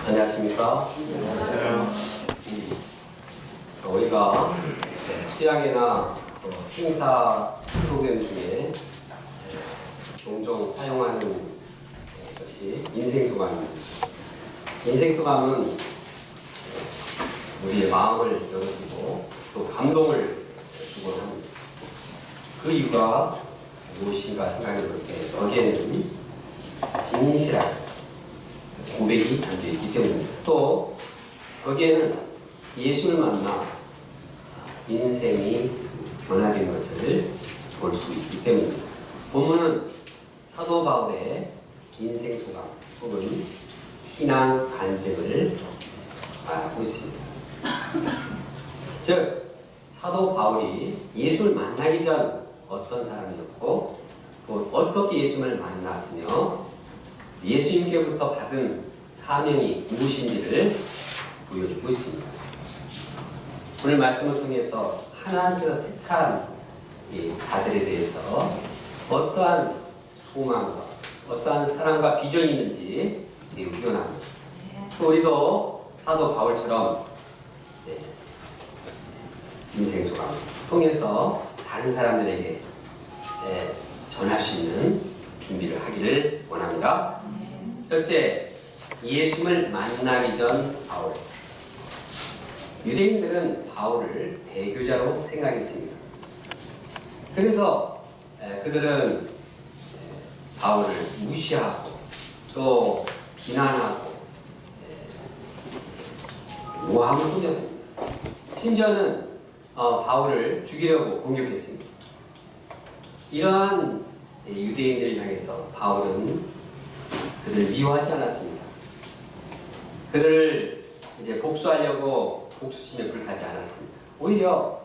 안녕하십니까? 우리가 수양회나 행사 프로그램 중에 종종 사용하는 것이 인생소감입니다. 인생소감은 우리의 마음을 열어주고 또 감동을 주곤 합니다. 그 이유가 무엇인가 생각해 볼 때 거기에는 진실한 고백이 담겨있기 때문입니다. 또 거기에는 예수를 만나 인생이 변화된 것을 볼 수 있기 때문입니다. 본문은 사도 바울의 인생소감 혹은 신앙 간증을 말하고 있습니다. 즉 사도 바울이 예수를 만나기 전 어떤 사람이었고 또 어떻게 예수를 만났으며 예수님께부터 받은 사명이 무엇인지를 보여주고 있습니다. 오늘 말씀을 통해서 하나님께서 택한 자들에 대해서 어떠한 소망과 어떠한 사랑과 비전이 있는지 배우기 원합니다. 또 우리도 사도 바울처럼 인생소감 통해서 다른 사람들에게 전할 수 있는 준비를 하기를 원합니다. 첫째, 예수를 만나기 전 바울. 유대인들은 바울을 배교자로 생각했습니다. 그래서 그들은 바울을 무시하고 또 비난하고 모함을 꾸몄습니다. 심지어는 바울을 죽이려고 공격했습니다. 이러한 유대인들을 향해서 바울은 그들을 미워하지 않았습니다. 그들을 이제 복수하려고 복수심에 불타지 않았습니다. 오히려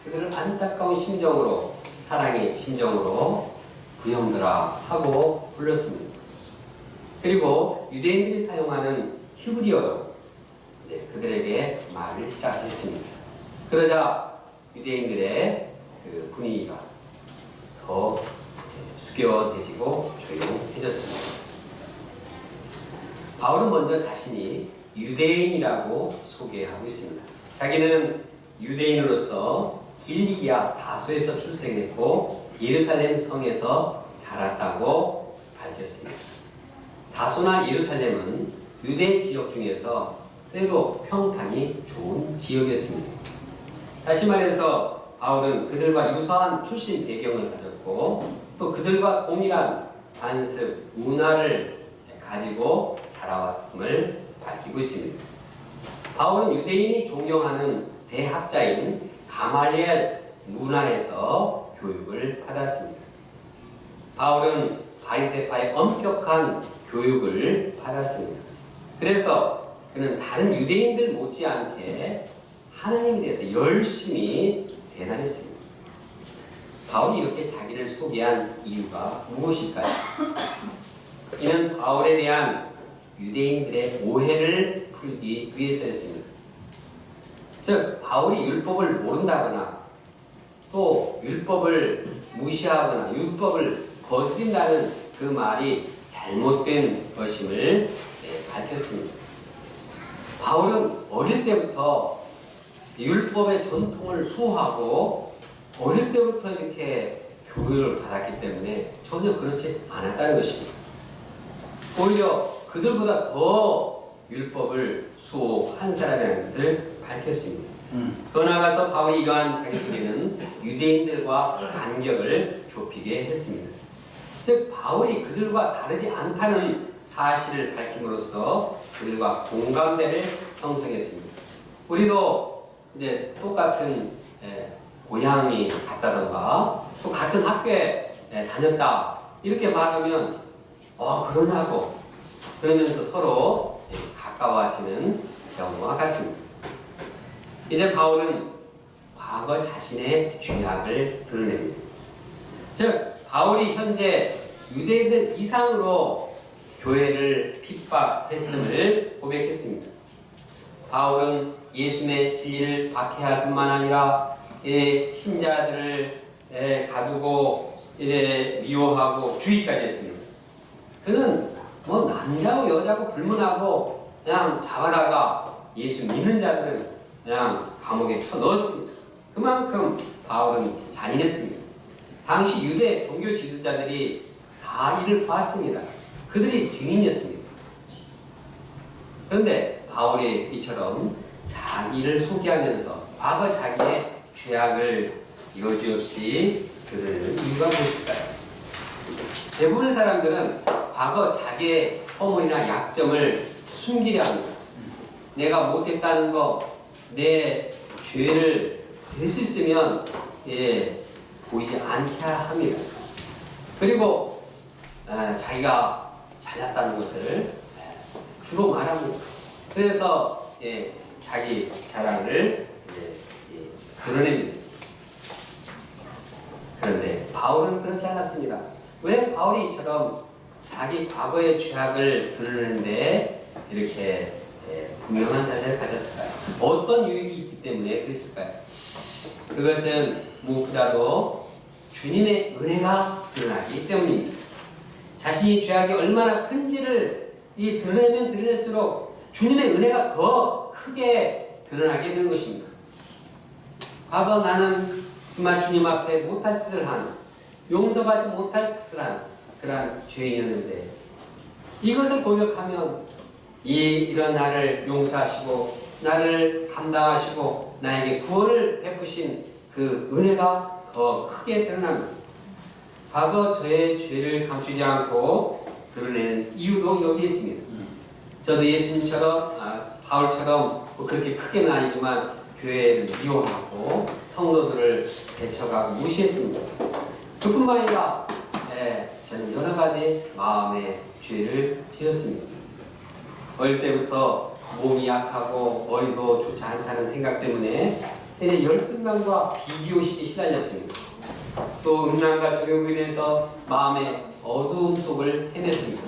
그들을 안타까운 심정으로, 사랑의 심정으로 부형들아 하고 불렀습니다. 그리고 유대인들이 사용하는 히브리어로 그들에게 말을 시작했습니다. 그러자 유대인들의 그 분위기가 더 숙여해지고 조용해졌습니다. 바울은 먼저 자신이 유대인이라고 소개하고 있습니다. 자기는 유대인으로서 길리기아 다소에서 출생했고 예루살렘 성에서 자랐다고 밝혔습니다. 다소나 예루살렘은 유대 지역 중에서 그래도 평판이 좋은 지역이었습니다. 다시 말해서 바울은 그들과 유사한 출신 배경을 가졌고 또 그들과 동일한 관습, 문화를 가지고 자라왔음을 밝히고 있습니다. 바울은 유대인이 존경하는 대학자인 가말리엘 문화에서 교육을 받았습니다. 바울은 바리새파의 엄격한 교육을 받았습니다. 그래서 그는 다른 유대인들 못지않게 하나님에 대해서 열심히 대단했습니다. 바울이 이렇게 자기를 소개한 이유가 무엇일까요? 이는 바울에 대한 유대인들의 오해를 풀기 위해서였습니다. 즉 바울이 율법을 모른다거나 또 율법을 무시하거나 율법을 거스린다는 그 말이 잘못된 것임을 밝혔습니다. 바울은 어릴 때부터 율법의 전통을 수호하고 어릴 때부터 이렇게 교육을 받았기 때문에 전혀 그렇지 않았다는 것입니다. 오히려 그들보다 더 율법을 수호한 사람이라는 것을 밝혔습니다. 더 나아가서 바울이 이러한 자기소개는 유대인들과 간격을 좁히게 했습니다. 즉 바울이 그들과 다르지 않다는 사실을 밝힘으로써 그들과 공감대를 형성했습니다. 우리도 이제 똑같은 고향이 같다던가 또 같은 학교에 다녔다 이렇게 말하면 그러냐고 그러면서 서로 가까워지는 경우와 같습니다. 이제 바울은 과거 자신의 죄악을 드러냅니다. 즉 바울이 현재 유대인들 이상으로 교회를 핍박했음을 고백했습니다. 바울은 예수님의 진리를 박해할 뿐만 아니라 신자들을 가두고 미워하고 주의까지 했습니다. 그는 남자고 여자고 불문하고 그냥 잡아다가 예수 믿는 자들은 그냥 감옥에 쳐넣었습니다. 그만큼 바울은 잔인했습니다. 당시 유대 종교 지도자들이 다 이를 보았습니다. 그들이 증인이었습니다. 그런데 바울이 이처럼 자기를 소개하면서 과거 자기의 죄악을 여지없이 드러내는 이유가 무엇일까요? 대부분의 사람들은 과거 자기의 허물이나 약점을 숨기려 합니다. 내가 못했다는 거, 내 죄를 될 수 있으면 보이지 않게 합니다. 그리고 자기가 잘났다는 것을 주로 말합니다. 그래서 자기 자랑을 드러냅니다. 그런데 바울은 그렇지 않았습니다. 왜 바울이 이처럼 자기 과거의 죄악을 드러내는데 이렇게 분명한 자세를 가졌을까요? 어떤 유익이 있기 때문에 그랬을까요? 그것은 무엇보다도 주님의 은혜가 드러나기 때문입니다. 자신이 죄악이 얼마나 큰지를 드러내면 드러낼수록 주님의 은혜가 더 크게 드러나게 되는 것입니다. 과거 나는 정말 주님 앞에 못할 짓을 한, 용서받지 못할 짓을 한 그러한 죄인이었는데 이것을 고백하면 이런 나를 용서하시고 나를 감당하시고 나에게 구원을 베푸신 그 은혜가 더 크게 드러납니다. 과거 저의 죄를 감추지 않고 드러내는 이유도 여기 있습니다. 저도 예수님처럼 바울처럼 그렇게 크게는 아니지만 교회를 미워하고 성도들을 배척하고 무시했습니다. 그뿐만 아니라 저는 여러 가지 마음의 죄를 지었습니다. 어릴 때부터 몸이 약하고 머리도 좋지 않다는 생각 때문에 열등감과 비교의식에 시달렸습니다. 또 음란과 정욕으로 인해서 마음의 어두움 속을 헤맸습니다.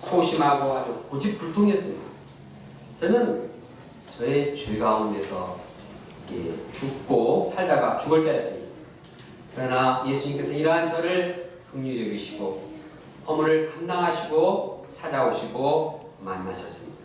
소심하고 아주 고집불통이었습니다. 저는 저의 죄 가운데서 죽고 살다가 죽을 자였습니다. 그러나 예수님께서 이러한 저를 긍휼히 여기시고 허물을 감당하시고 찾아오시고 만나셨습니다.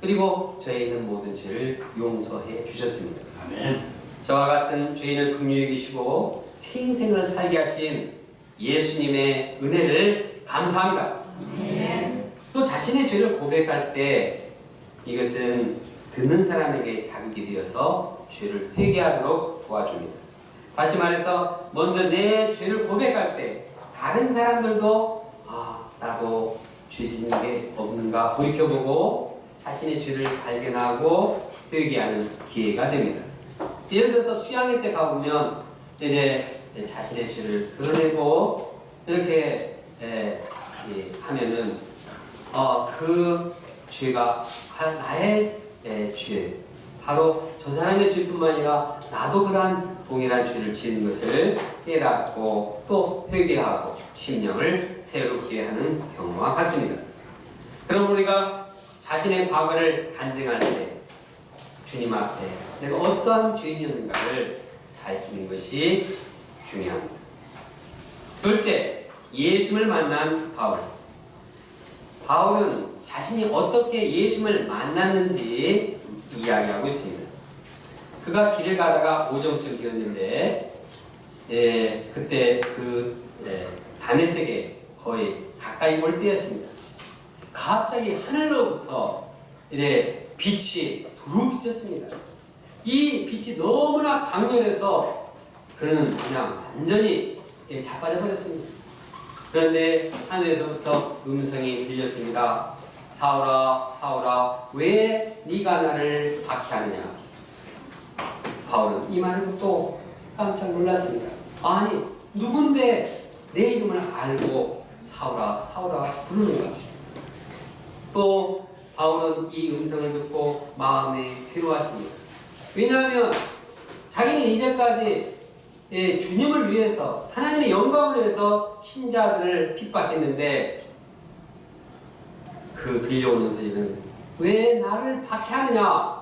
그리고 저에 있는 모든 죄를 용서해 주셨습니다. 아멘. 저와 같은 죄인을 긍휼히 여기시고 생생을 살게 하신 예수님의 은혜를 감사합니다. 아멘. 또 자신의 죄를 고백할 때 이것은 듣는 사람에게 자극이 되어서 죄를 회개하도록 도와줍니다. 다시 말해서 먼저 내 죄를 고백할 때 다른 사람들도 나도 죄 짓는 게 없는가 돌이켜보고 자신의 죄를 발견하고 회개하는 기회가 됩니다. 예를 들어서 수양회 때 가보면 이제 자신의 죄를 드러내고 이렇게 하면은 그 죄가 나의 죄, 바로 저 사람의 죄뿐만 아니라 나도 그러한 동일한 죄를 지은 것을 깨닫고 또 회개하고 심령을 새롭게 하는 경우와 같습니다. 그럼 우리가 자신의 과거를 간증할 때 주님 앞에 내가 어떠한 죄인이었는가를 밝히는 것이 중요합니다. 둘째, 예수를 만난 바울. 바울은 자신이 어떻게 예수를 만났는지 이야기하고 있습니다. 그가 길을 가다가 오정쯤이었는데 그때 다메섹에 거의 가까이 올 때였습니다. 갑자기 하늘로부터 빛이 두루 비쳤습니다. 이 빛이 너무나 강렬해서 그는 그냥 완전히 자빠져 버렸습니다. 그런데 하늘에서부터 음성이 들렸습니다. 사울아, 사울아, 왜 네가 나를 박해하느냐? 바울은 이 말을 듣고 깜짝 놀랐습니다. 아니, 누군데 내 이름을 알고 사울아, 사울아 부르는가? 또 바울은 이 음성을 듣고 마음이 괴로웠습니다. 왜냐하면 자기는 이제까지 주님을 위해서 하나님의 영광을 위해서 신자들을 핍박했는데 그 들려오는 소리는 왜 나를 박해하느냐,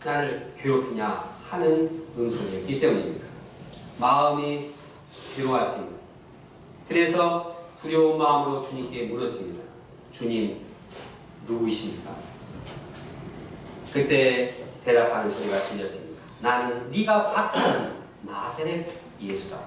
나를 괴롭히냐 하는 음성이었기 때문입니다. 마음이 괴로웠습니다. 그래서 두려운 마음으로 주님께 물었습니다. 주님, 누구이십니까? 그때 대답하는 소리가 들렸습니다. 나는 네가 봤던 나사렛 예수다.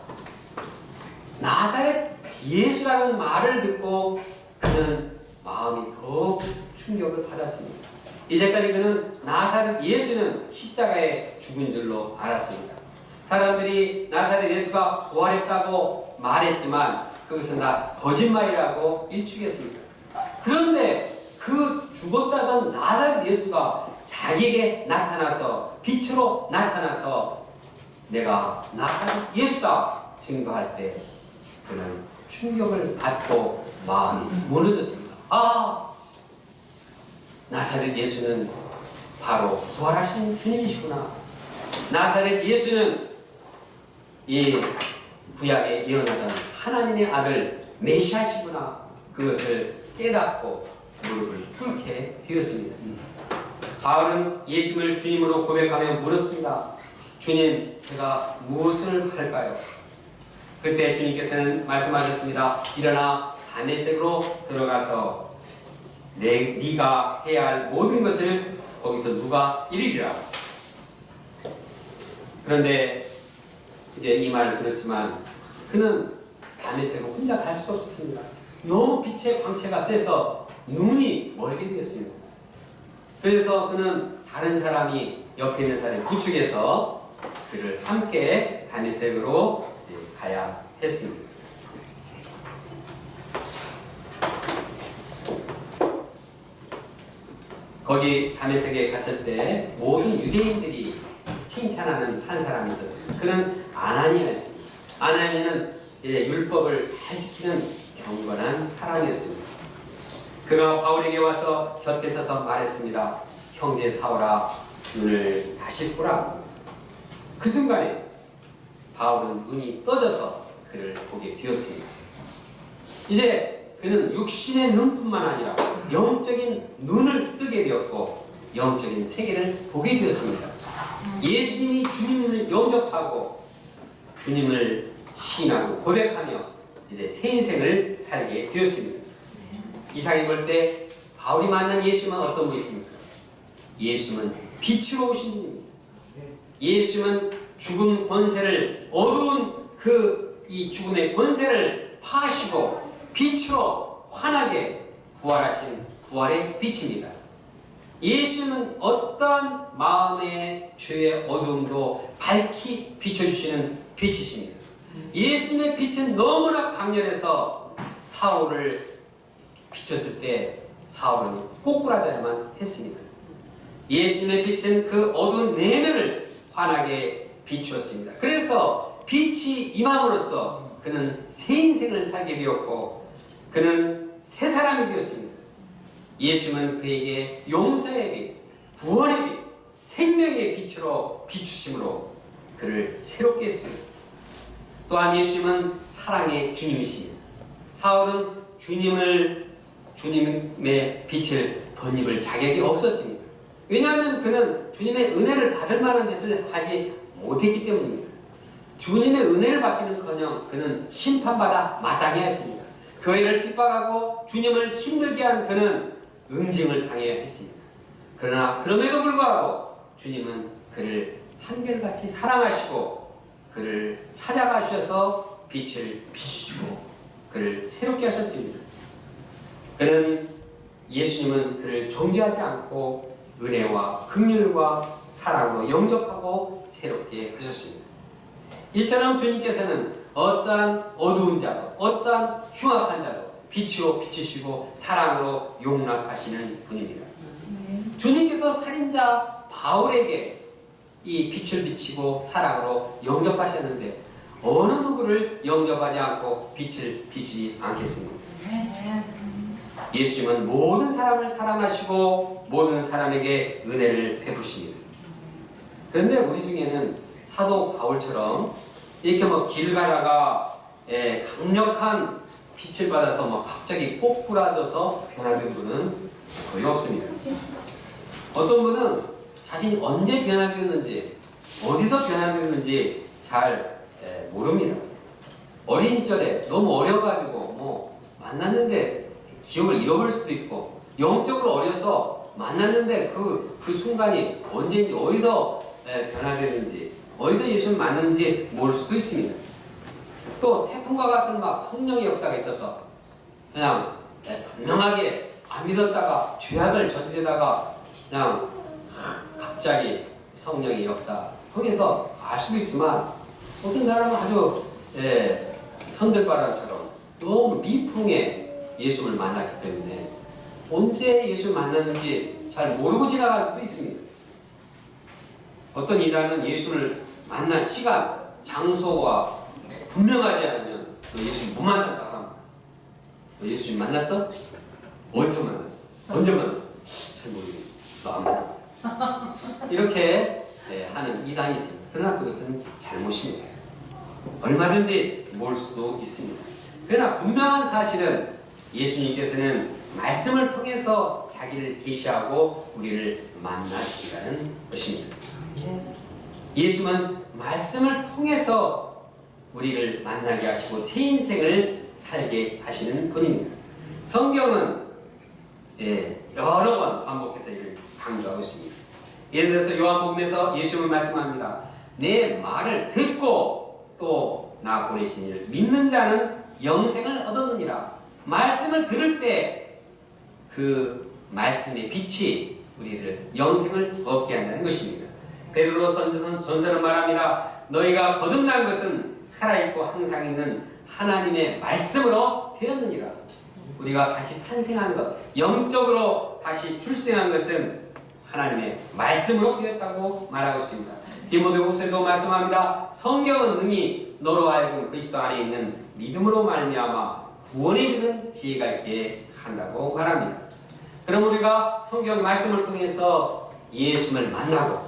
나사렛 예수라는 말을 듣고 그는 마음이 더 충격을 받았습니다. 이제까지 그는 나사렛 예수는 십자가에 죽은 줄로 알았습니다. 사람들이 나사렛 예수가 부활했다고 말했지만 그것은 다 거짓말이라고 일축했습니다. 그런데 그 죽었다던 나사렛 예수가 자기에게 나타나서 빛으로 나타나서 내가 나사렛 예수다 증거할 때 그는 충격을 받고 마음이 무너졌습니다. 나사렛 예수는 바로 부활하신 주님이시구나. 나사렛 예수는 이 구약에 예언하던 하나님의 아들 메시아시구나. 그것을 깨닫고 무릎을 꿇게 되었습니다. 바울은 예수를 주님으로 고백하며 물었습니다. 주님, 제가 무엇을 할까요? 그때 주님께서는 말씀하셨습니다. 일어나 다메섹으로 들어가서 네가 해야 할 모든 것을 거기서 누가 이루리라. 그런데 이제 이 말을 들었지만 그는 다메섹으로 혼자 갈 수가 없었습니다. 너무 빛의 광채가 세서 눈이 멀게 되었습니다. 그래서 그는 다른 사람이 옆에 있는 사람이 부축해서 그를 함께 다메섹으로 가야 했습니다. 거기 다메섹에 갔을 때 모든 유대인들이 칭찬하는 한 사람이 있었습니다. 그는 아나니아였습니다. 아나니아는 율법을 잘 지키는 경건한 사람이었습니다. 그가 바울에게 와서 곁에 서서 말했습니다. 형제 사울아, 눈을 다시 보라. 그 순간에 바울은 눈이 떠져서 그를 보게 되었습니다. 이제 그는 육신의 눈뿐만 아니라 영적인 눈을 뜨게 되었고 영적인 세계를 보게 되었습니다. 예수님이 주님을 영접하고 주님을 시인하고 고백하며 이제 새 인생을 살게 되었습니다. 이상히 볼 때 바울이 만난 예수님은 어떤 분이십니까? 예수님은 빛으로 오신 분입니다. 예수님은 죽음 권세를 어두운 이 죽음의 권세를 파하시고 빛으로 환하게 부활하신 부활의 빛입니다. 예수님은 어떠한 마음의 죄의 어두움도 밝히 비춰주시는 빛이십니다. 예수님의 빛은 너무나 강렬해서 사울을 비쳤을 때 사울은 꼬꾸라져야만 했습니다. 예수님의 빛은 그 어두운 내면을 환하게 비추었습니다. 그래서 빛이 임함으로써 그는 새 인생을 살게 되었고 그는 새 사람이 되었습니다. 예수님은 그에게 용서의 빛, 구원의 빛, 생명의 빛으로 비추심으로 그를 새롭게 했습니다. 또한 예수님은 사랑의 주님이십니다. 사울은 주님의 빛을 덧입을 자격이 없었습니다. 왜냐하면 그는 주님의 은혜를 받을 만한 짓을 하지 못했기 때문입니다. 주님의 은혜를 받기는커녕 그는 심판받아 마땅해야 했습니다. 교회를 핍박하고 주님을 힘들게 한 그는 응징을 당해야 했습니다. 그러나 그럼에도 불구하고 주님은 그를 한결같이 사랑하시고 그를 찾아가셔서 빛을 비추시고 그를 새롭게 하셨습니다. 예수님은 그를 정죄하지 않고 은혜와 긍휼과 사랑으로 영접하고 새롭게 하셨습니다. 이처럼 주님께서는 어떠한 어두운 자도 어떠한 흉악한 자도 빛으로 비추시고 사랑으로 용납하시는 분입니다. 주님께서 살인자 바울에게 이 빛을 비치고 사랑으로 영접하셨는데 어느 누구를 영접하지 않고 빛을 비추지 않겠습니까? 예수님은 모든 사람을 사랑하시고 모든 사람에게 은혜를 베푸십니다. 그런데 우리 중에는 사도 바울처럼 이렇게 길 가다가 강력한 빛을 받아서 갑자기 꼬꾸라져서 변화된 분은 거의 없습니다. 어떤 분은 자신이 언제 변화되었는지 어디서 변화되었는지 잘 모릅니다. 어린 시절에 너무 어려가지고 만났는데 기억을 잃어버릴 수도 있고 영적으로 어려서 만났는데 그 순간이 언제인지 어디서 변화되는지 어디서 예수를 만났는지 모를 수도 있습니다. 또 태풍과 같은 막 성령의 역사가 있어서 그냥 분명하게 안 믿었다가 죄악을 저지르다가 그냥 갑자기 성령의 역사 통해서 알 수도 있지만 어떤 사람은 아주 선들바람처럼 너무 미풍에 예수를 만났기 때문에 언제 예수를 만났는지 잘 모르고 지나갈 수도 있습니다. 어떤 이단은 예수를 만날 시간, 장소가 분명하지 않으면 너 예수 못 만났다고 합니다. 너 예수님 만났어? 어디서 만났어? 언제 만났어? 잘 모르겠어. 너 안 만났어. 이렇게 하는 이단이 있습니다. 그러나 그것은 잘못입니다. 얼마든지 모를 수도 있습니다. 그러나 분명한 사실은 예수님께서는 말씀을 통해서 자기를 계시하고 우리를 만나주시라는 것입니다. 예수는 말씀을 통해서 우리를 만나게 하시고 새 인생을 살게 하시는 분입니다. 성경은 여러 번 반복해서 이를 강조하고 있습니다. 예를 들어서 요한복음에서 예수님은 말씀합니다. 내 말을 듣고 또 나 보내신 이를 믿는 자는 영생을 얻었느니라. 말씀을 들을 때 그 말씀의 빛이 우리를 영생을 얻게 한다는 것입니다. 베드로 전서는 말합니다. 너희가 거듭난 것은 살아있고 항상 있는 하나님의 말씀으로 되었느니라. 우리가 다시 탄생한 것, 영적으로 다시 출생한 것은 하나님의 말씀으로 되었다고 말하고 있습니다. 디모데후서에도 말씀합니다. 성경은 능히 너로 하여금 그리스도 안에 있는 믿음으로 말미암아 구원에 이르는 지혜가 있게 한다고 말합니다. 그럼 우리가 성경 말씀을 통해서 예수님을 만나고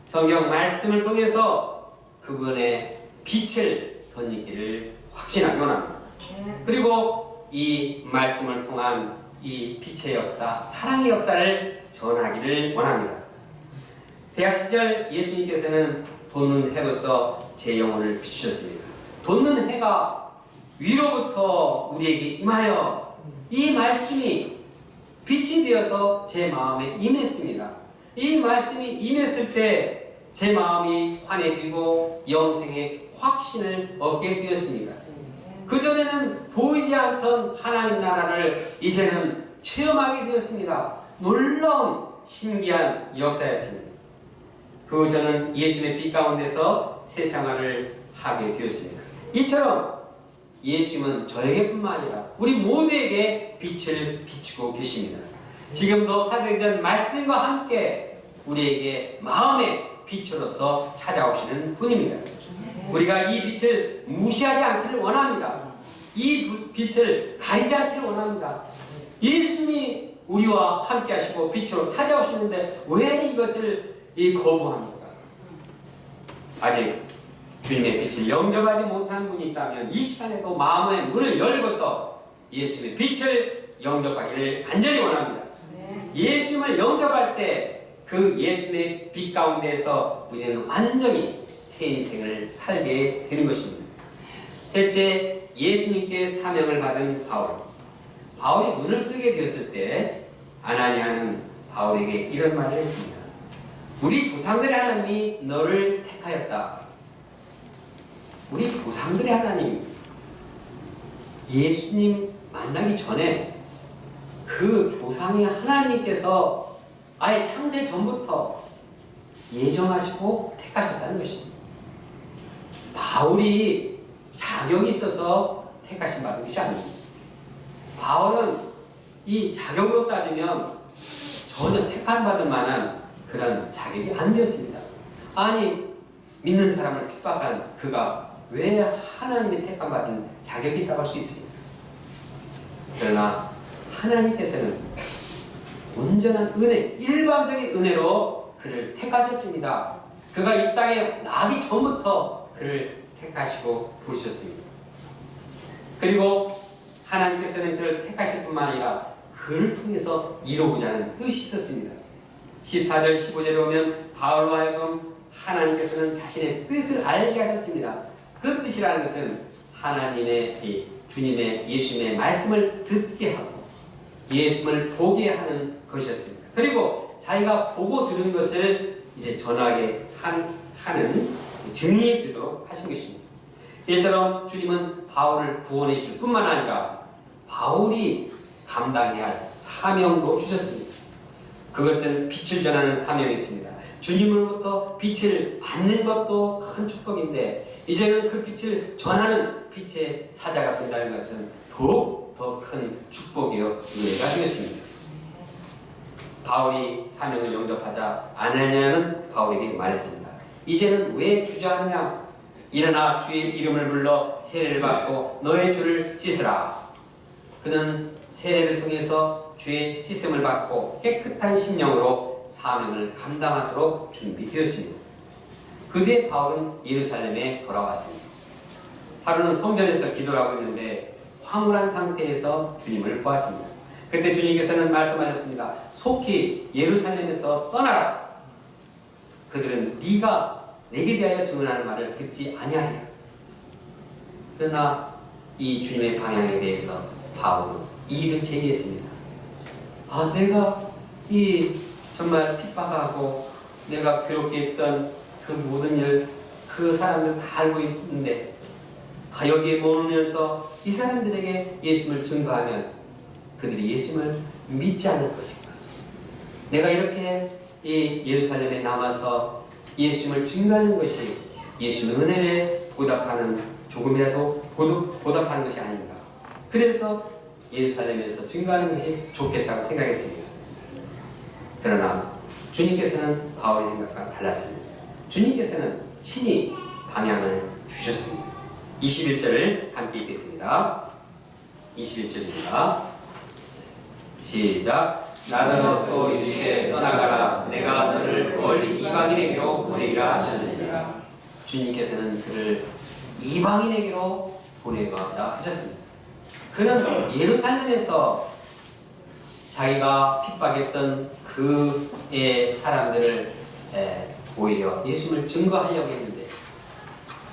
성경 말씀을 통해서 그분의 빛을 덧입기를 확신하기 원합니다. 그리고 이 말씀을 통한 이 빛의 역사, 사랑의 역사를 전하기를 원합니다. 대학 시절 예수님께서는 돋는 해로서 제 영혼을 비추셨습니다. 돋는 해가 위로부터 우리에게 임하여 이 말씀이 빛이 되어서 제 마음에 임했습니다. 이 말씀이 임했을 때 제 마음이 환해지고 영생의 확신을 얻게 되었습니다. 그전에는 보이지 않던 하나님 나라를 이제는 체험하게 되었습니다. 놀라운 신기한 역사였습니다. 저는 예수님의 빛 가운데서 세상을 하게 되었습니다. 이처럼 예수님은 저에게뿐만 아니라 우리 모두에게 빛을 비추고 계십니다. 지금도 사도행전 말씀과 함께 우리에게 마음의 빛으로서 찾아오시는 분입니다. 우리가 이 빛을 무시하지 않기를 원합니다. 이 빛을 가리지 않기를 원합니다. 예수님이 우리와 함께 하시고 빛으로 찾아오시는데 왜 이것을 거부합니까? 아직 주님의 빛을 영접하지 못한 분이 있다면 이 시간에도 마음의 문을 열고서 예수님의 빛을 영접하기를 간절히 원합니다. 예수님을 영접할 때 그 예수님의 빛 가운데서 우리는 완전히 새 인생을 살게 되는 것입니다. 셋째, 예수님께 사명을 받은 바울이 눈을 뜨게 되었을 때 아나니아는 바울에게 이런 말을 했습니다. 우리 조상들의 하나님이 너를 택하였다. 우리 조상들의 하나님, 예수님 만나기 전에 그 조상의 하나님께서 아예 창세 전부터 예정하시고 택하셨다는 것입니다. 바울이 자격이 있어서 택하신 받은 것이 아닙니다. 바울은 이 자격으로 따지면 전혀 택함 받을 만한 그런 자격이 안 되었습니다. 아니, 믿는 사람을 핍박한 그가 왜 하나님의 택함 받은 자격이 있다고 할 수 있습니까? 그러나 하나님께서는 온전한 은혜, 일반적인 은혜로 그를 택하셨습니다. 그가 이 땅에 나기 전부터 그를 택하시고 부르셨습니다. 그리고 하나님께서는 그를 택하실 뿐만 아니라 그를 통해서 이루고자 하는 뜻이 있었습니다. 14절, 15절에 보면 바울로 하여금 하나님께서는 자신의 뜻을 알게 하셨습니다. 그 뜻이라는 것은 하나님의 주님의 예수님의 말씀을 듣게 하고 예수님을 보게 하는 것이었습니다. 그리고 자기가 보고 들은 것을 이제 전하게 하는 증인이 되도록 하신 것입니다. 이처럼 주님은 바울을 구원해 주실 뿐만 아니라 바울이 감당해야 할 사명도 주셨습니다. 그것은 빛을 전하는 사명이었습니다. 주님으로부터 빛을 받는 것도 큰 축복인데 이제는 그 빛을 전하는 빛의 사자가 된다는 것은 더욱 더 큰 축복이요 은혜가 되었습니다. 바울이 사명을 영접하자 아나니아는 바울에게 말했습니다. 이제는 왜 주저하느냐? 일어나 주의 이름을 불러 세례를 받고 너의 죄를 씻으라. 그는 세례를 통해서 죄의 씻음을 받고 깨끗한 심령으로 사명을 감당하도록 준비되었습니다. 그 뒤에 바울은 예루살렘에 돌아왔습니다. 하루는 성전에서 기도를 하고 있는데 황홀한 상태에서 주님을 보았습니다. 그때 주님께서는 말씀하셨습니다. 속히 예루살렘에서 떠나라. 그들은 네가 내게 대하여 증언하는 말을 듣지 아니하리라. 그러나 이 주님의 방향에 대해서 바울은 이의를 제기했습니다. 내가 정말 핍박하고 내가 괴롭게 했던 그 모든 일, 그 사람들 다 알고 있는데 다 여기에 머물면서 이 사람들에게 예수님을 증거하면 그들이 예수님을 믿지 않을 것인가? 내가 이렇게 이 예루살렘에 남아서 예수님을 증거하는 것이 예수님의 은혜에 보답하는 조금이라도 보답하는 것이 아닌가? 그래서 예루살렘에서 증거하는 것이 좋겠다고 생각했습니다. 그러나 주님께서는 바울의 생각과 달랐습니다. 주님께서는 친히 방향을 주셨습니다. 21절을 함께 읽겠습니다. 21절입니다. 시작. 나더러 또 이르시되 떠나가라. 내가 너를 멀리 이방인에게로 보내기라 하셨느니라. 주님께서는 그를 이방인에게로 보내고자 하셨습니다. 그는 예루살렘에서 자기가 핍박했던 그의 사람들을 오히려 예수님을 증거하려고 했는데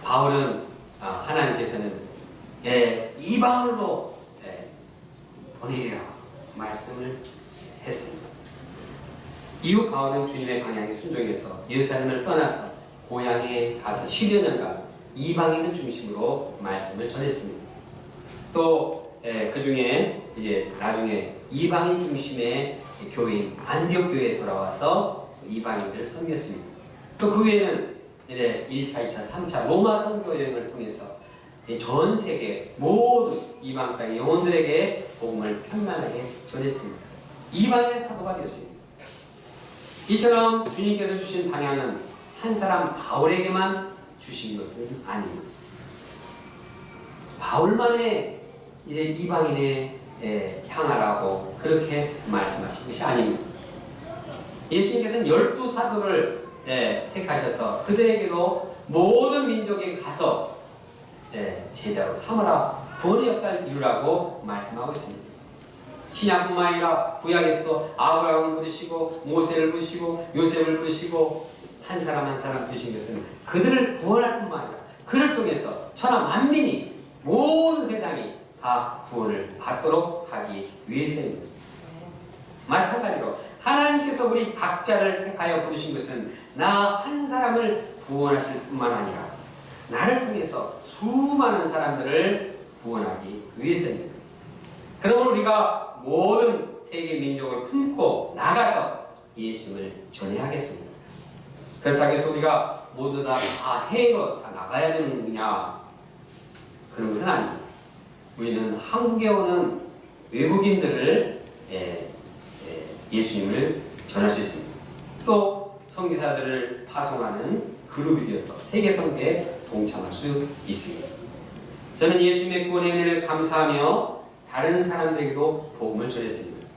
바울은 하나님께서는 이방으로 보내리라 말씀을 했습니다. 이후 바울은 주님의 방향에 순종해서 예루살렘을 떠나서 고향에 가서 10여 년간 이방인을 중심으로 말씀을 전했습니다. 또 그 중에 이제 나중에 이방인 중심의 교회인 안디옥 교회에 돌아와서 이방인들을 섬겼습니다. 또 그 후에는 이제 1차, 2차, 3차 로마 선교 여행을 통해서 전 세계 모든 이방 땅의 영혼들에게 복음을 편만하게 전했습니다. 이방인의 사도가 되었습니다. 이처럼 주님께서 주신 방향은 한 사람 바울에게만 주신 것은 아닙니다. 바울만의 이제 이방인에 향하라고 그렇게 말씀하신 것이 아닙니다. 예수님께서는 12사도를 택하셔서 그들에게도 모든 민족에 가서 제자로 삼으라, 구원의 역사를 이루라고 말씀하고 있습니다. 신약뿐만 아니라 구약에서도 아브라함을 부르시고 모세를 부르시고 요셉을 부르시고 한 사람 한 사람 부르신 것은 그들을 구원할 뿐만 아니라 그를 통해서 천하 만민이 모든 세상이 다 구원을 받도록 하기 위해서입니다. 마찬가지로 하나님께서 우리 각자를 택하여 부르신 것은 나 한 사람을 구원하실 뿐만 아니라 나를 통해서 수많은 사람들을 구원하기 위해서입니다. 그러면 우리가 모든 세계 민족을 품고 나가서 예수님을 전해야겠습니다. 그렇다고 해서 우리가 모두 다 해외로 다 나가야 되는 거냐? 그런 것은 아닙니다. 우리는 한국에 오는 외국인들을 예수님을 전할 수 있습니다. 또 선교사들을 파송하는 그룹이 되어서 세계 선교에 동참할 수 있습니다. 저는 예수님의 구원의 은혜를 감사하며 다른 사람들에게도 복음을 전했습니다.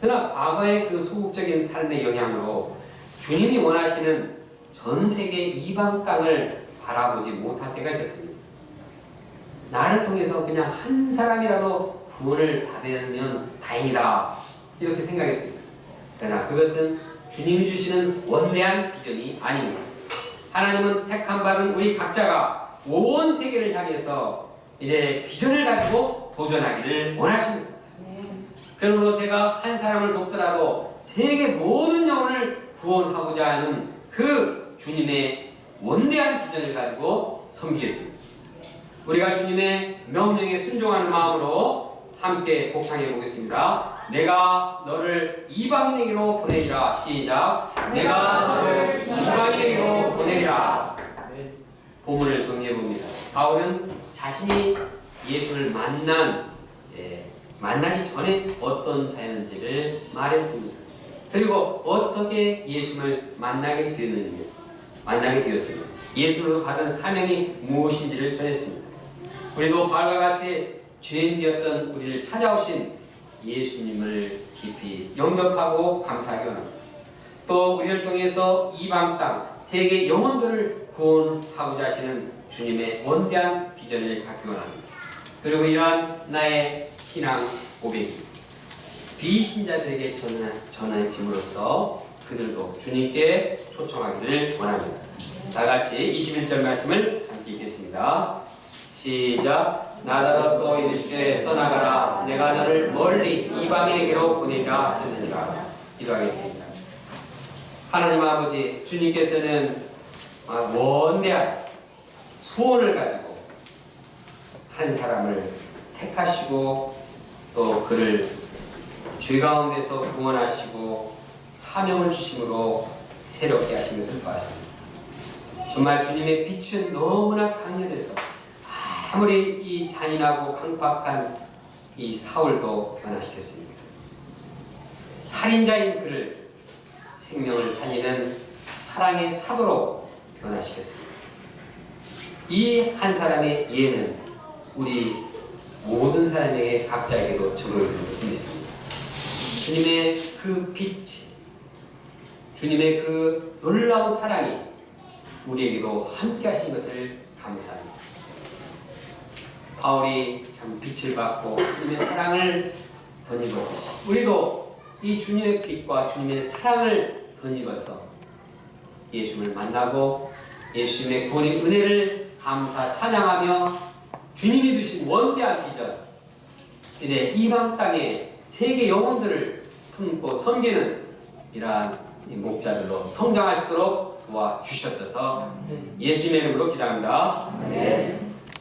그러나 과거의 그 소극적인 삶의 영향으로 주님이 원하시는 전 세계 이방 땅을 바라보지 못할 때가 있었습니다. 나를 통해서 그냥 한 사람이라도 구원을 받으면 다행이다 이렇게 생각했습니다. 그러나 그것은 주님이 주시는 원대한 비전이 아닙니다. 하나님은 택함 받은 우리 각자가 온 세계를 향해서 이제 비전을 가지고 도전하기를 원하십니다. 그러므로 제가 한 사람을 돕더라도 세계 모든 영혼을 구원하고자 하는 그 주님의 원대한 비전을 가지고 섬기겠습니다. 우리가 주님의 명령에 순종하는 마음으로 함께 복창해 보겠습니다. 내가 너를 이방인에게로 보내리라. 시작. 내가 너를 이방인에게로 보내리라. 본문을 정리해 봅니다. 바울은 자신이 예수를 만나기 전에 어떤 자였는지를 말했습니다. 그리고 어떻게 예수를 만나게 되었습니다. 예수로 받은 사명이 무엇인지를 전했습니다. 우리도 바울과 같이 죄인 되었던 우리를 찾아오신 예수님을 깊이 영접하고 감사하기 원합니다. 또 우리를 통해서 이방 땅, 세계 영혼들을 구원하고자 하시는 주님의 원대한 비전을 갖기 원합니다. 그리고 이러한 나의 신앙 고백이 비신자들에게 전해짐으로써 그들도 주님께 초청하기를 원합니다. 다같이 21절 말씀을 함께 읽겠습니다. 시작. 나더러 또 이르시되 떠나가라. 내가 너를 멀리 이방인에게로 보내리라 하셨느니라. 기도하겠습니다. 하나님 아버지, 주님께서는 원대한 소원을 가지고 한 사람을 택하시고 또 그를 죄 가운데서 구원하시고 사명을 주심으로 새롭게 하신 것을 보았습니다. 정말 주님의 빛은 너무나 강렬해서 아무리 이 잔인하고 강팍한 이 사울도 변화시켰습니다. 살인자인 그를 생명을 살리는 사랑의 사도로 변화시켰습니다. 이 한 사람의 예는 우리 모든 사람에게 각자에게도 적용되는 것을 믿습니다. 주님의 그 빛, 주님의 그 놀라운 사랑이 우리에게도 함께 하신 것을 감사합니다. 바울이 참 빛을 받고 주님의 사랑을 덧입었듯이 우리도 이 주님의 빛과 주님의 사랑을 덧입어서 예수님을 만나고 예수님의 구원의 은혜를 감사 찬양하며 주님이 주신 원대한 비전, 이제 이방 땅의 세계 영혼들을 품고 섬기는 이러한 목자들로 성장하시도록 도와주셨어서 예수님의 이름으로 기도합니다. 네.